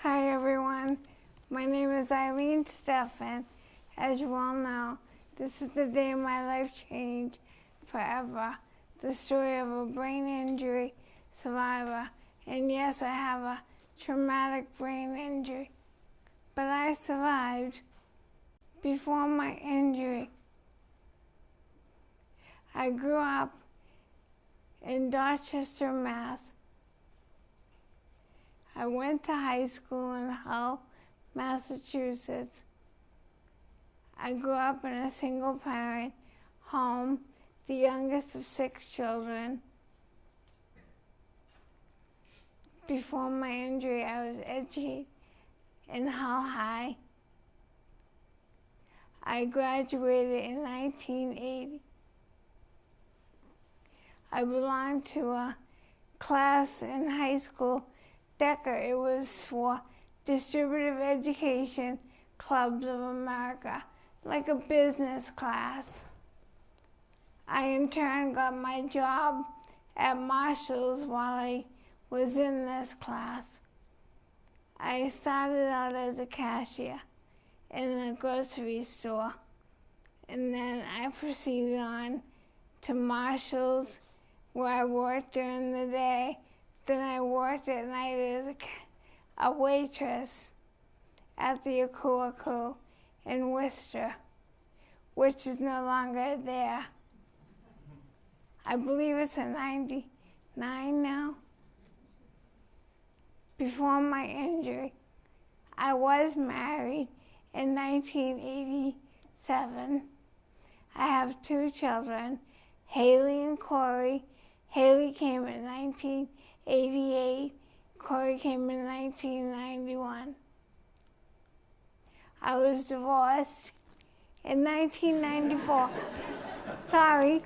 Hi everyone, my name is Eileen Stefan. As you all know, this is the day my life changed forever. The story of a brain injury survivor. And yes, I have a traumatic brain injury, but I survived. Before my injury, I grew up in Dorchester, Mass. I went to high school in Hull, Massachusetts. I grew up in a single-parent home, the youngest of 6 children. Before my injury, I was educated in Hull High. I graduated in 1980. I belonged to a class in high school, DECA. It was for Distributive Education Clubs of America, like a business class. I in turn got my job at Marshall's while I was in this class. I started out as a cashier in a grocery store, and then I proceeded on to Marshall's, where I worked during the day. Then I worked at night as a waitress at the Aku in Worcester, which is no longer there. I believe it's a 99 now. Before my injury, I was married in 1987. I have 2 children, Haley and Corey. Haley came in 1988. Corey came in 1991. I was divorced in 1994. Sorry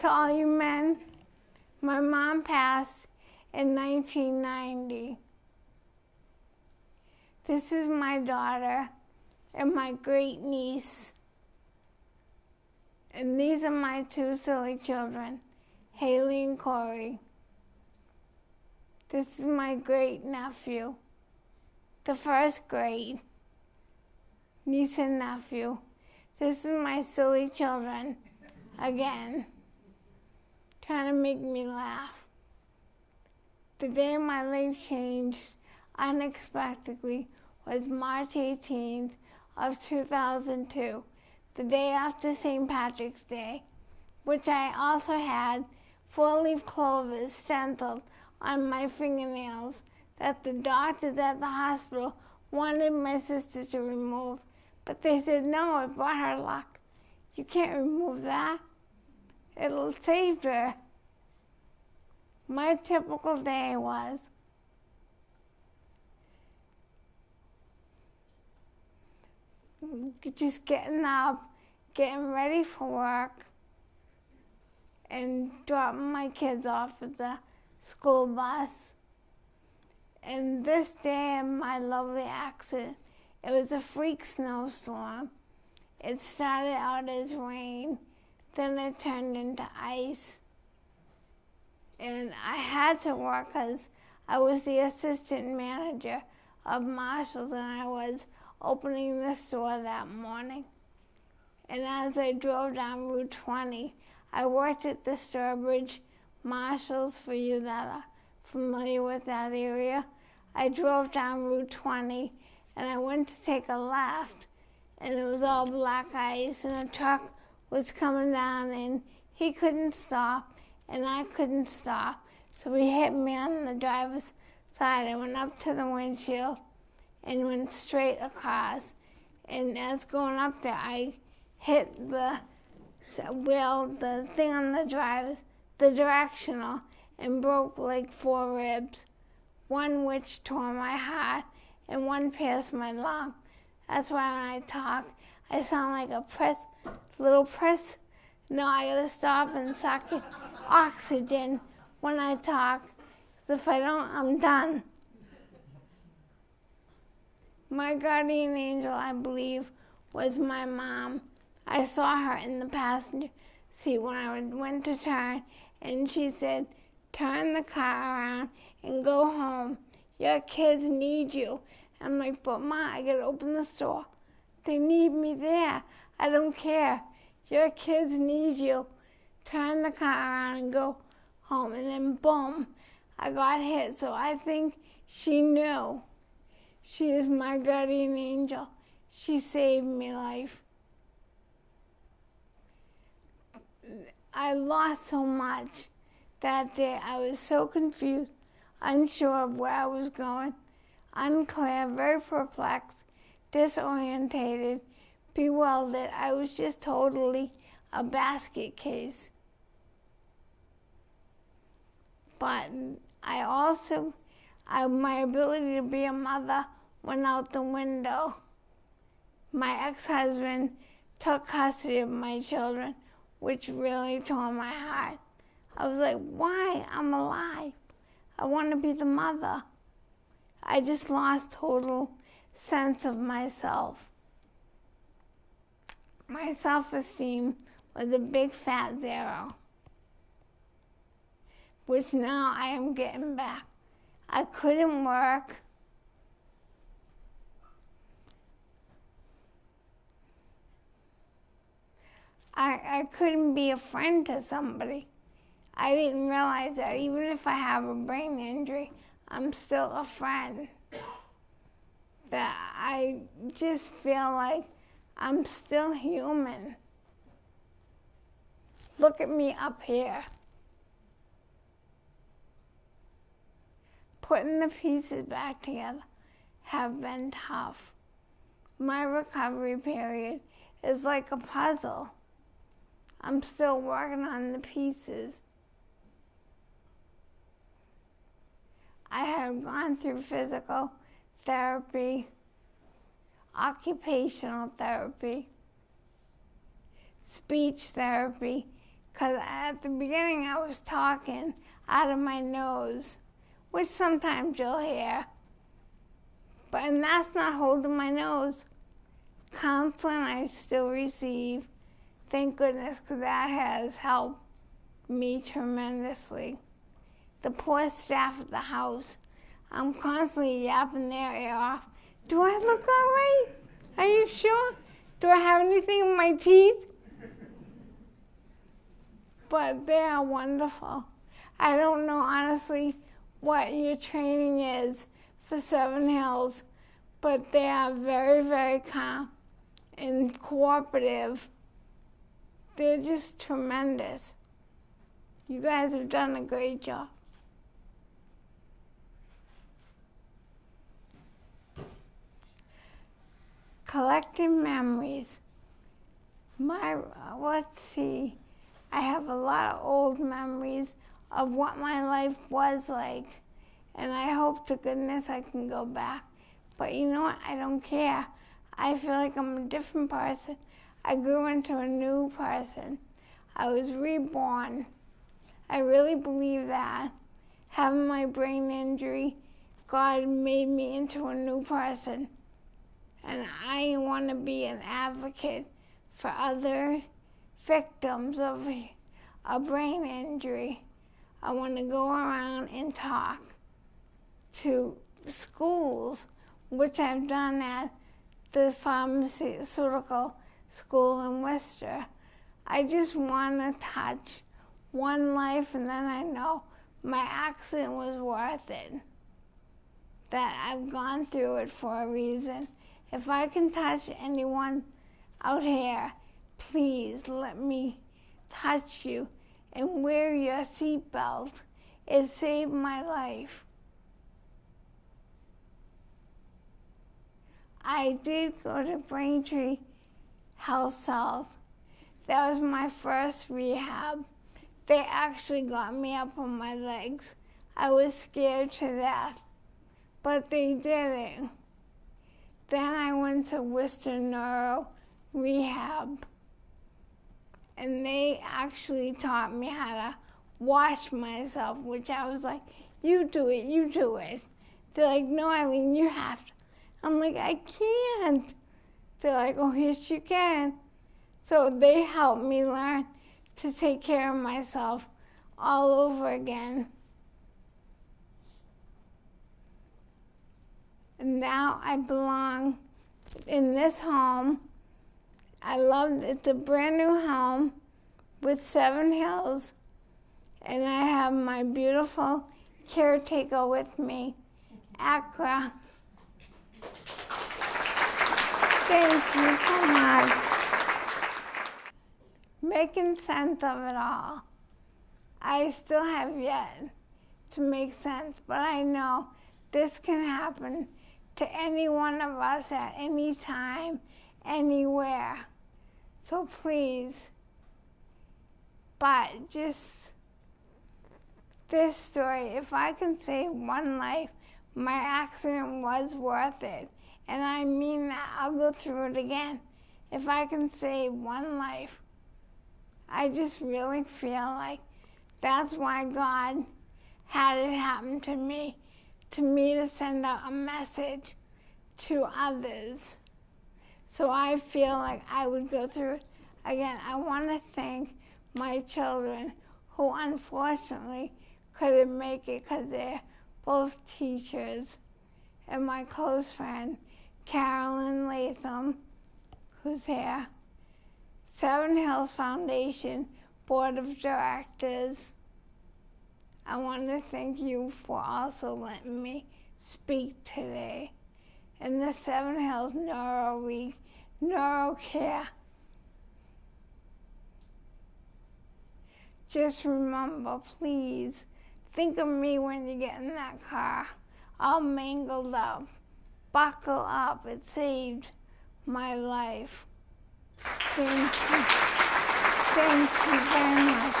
to all you men. My mom passed in 1990. This is my daughter and my great niece. And these are my 2 silly children, Haley and Corey. This is my great nephew, the first great niece and nephew. This is my silly children, again, trying to make me laugh. The day my life changed unexpectedly was March 18th of 2002, the day after St. Patrick's Day, which I also had 4-leaf clovers stenciled on my fingernails that the doctors at the hospital wanted my sister to remove, but they said, no, it brought her luck. You can't remove that. It'll save her. My typical day was just getting up, getting ready for work, and dropping my kids off at the school bus. And this day in my lovely accident, it was a freak snowstorm. It started out as rain, then it turned into ice. And I had to work because I was the assistant manager of Marshall's, and I was opening the store that morning. And as I drove down Route 20, I worked at the Sturbridge Marshall's, for you that are familiar with that area. I drove down Route 20, and I went to take a left, and it was all black ice, and a truck was coming down, and he couldn't stop, and I couldn't stop. So he hit me on the driver's side. I went up to the windshield and went straight across. And as going up there, I hit the wheel, the thing on the the directional, and broke like 4 ribs, one which tore my heart and one pierced my lung. That's why when I talk, I sound like a little press. No, I gotta stop and suck oxygen when I talk, 'cause if I don't, I'm done. My guardian angel, I believe, was my mom. I saw her in the passenger seat when I went to turn, and she said, turn the car around and go home. Your kids need you. I'm like, but Ma, I gotta open the store. They need me there. I don't care. Your kids need you. Turn the car around and go home. And then boom, I got hit. So I think she knew. She is my guardian angel. She saved me life. I lost so much that day. I was so confused, unsure of where I was going, unclear, very perplexed, disorientated, bewildered. I was just totally a basket case. But my ability to be a mother went out the window. My ex-husband took custody of my children, which really tore my heart. I was like, why? I'm alive. I want to be the mother. I just lost total sense of myself. My self-esteem was a big fat zero, which now I am getting back. I couldn't work. I couldn't be a friend to somebody. I didn't realize that even if I have a brain injury, I'm still a friend. That I just feel like I'm still human. Look at me up here. Putting the pieces back together have been tough. My recovery period is like a puzzle. I'm still working on the pieces. I have gone through physical therapy, occupational therapy, speech therapy, because at the beginning I was talking out of my nose, which sometimes you'll hear, and that's not holding my nose. Counseling I still receive, thank goodness, because that has helped me tremendously. The poor staff at the house, I'm constantly yapping their ear off. Do I look all right? Are you sure? Do I have anything in my teeth? But they are wonderful. I don't know honestly what your training is for Seven Hills, but they are very, very calm and cooperative. They're just tremendous. You guys have done a great job. Collecting memories. Let's see. I have a lot of old memories of what my life was like, and I hope to goodness I can go back. But you know what? I don't care. I feel like I'm a different person. I grew into a new person. I was reborn. I really believe that. Having my brain injury, God made me into a new person. And I want to be an advocate for other victims of a brain injury. I want to go around and talk to schools, which I've done at the pharmaceutical school in Worcester. I just want to touch one life, and then I know my accident was worth it. That I've gone through it for a reason. If I can touch anyone out here, please let me touch you and wear your seatbelt. It saved my life. I did go to Braintree Health South. That was my first rehab. They actually got me up on my legs. I was scared to death, but they did it. Then I went to Worcester Neuro Rehab, and they actually taught me how to wash myself, which I was like, you do it, you do it. They're like, no, Eileen, you have to. I'm like, I can't. They're like, oh, yes, you can. So they helped me learn to take care of myself all over again. And now I belong in this home. I love it. It's a brand new home with 7 hills. And I have my beautiful caretaker with me, Accra. Thank you so much. Making sense of it all. I still have yet to make sense, but I know this can happen to any one of us at any time, anywhere. So please, but just this story, if I can save one life, my accident was worth it. And I mean that. I'll go through it again. If I can save one life, I just really feel like that's why God had it happen to me to send out a message to others. So I feel like I would go through it again. I want to thank my children who unfortunately couldn't make it because they're both teachers, and my close friend, Carolyn Latham, who's here, 7 Hills Foundation Board of Directors. I want to thank you for also letting me speak today. And the 7 Hills NeuroCare. Just remember, please, think of me when you get in that car, all mangled up. Buckle up, it saved my life. Thank you. Thank you very much.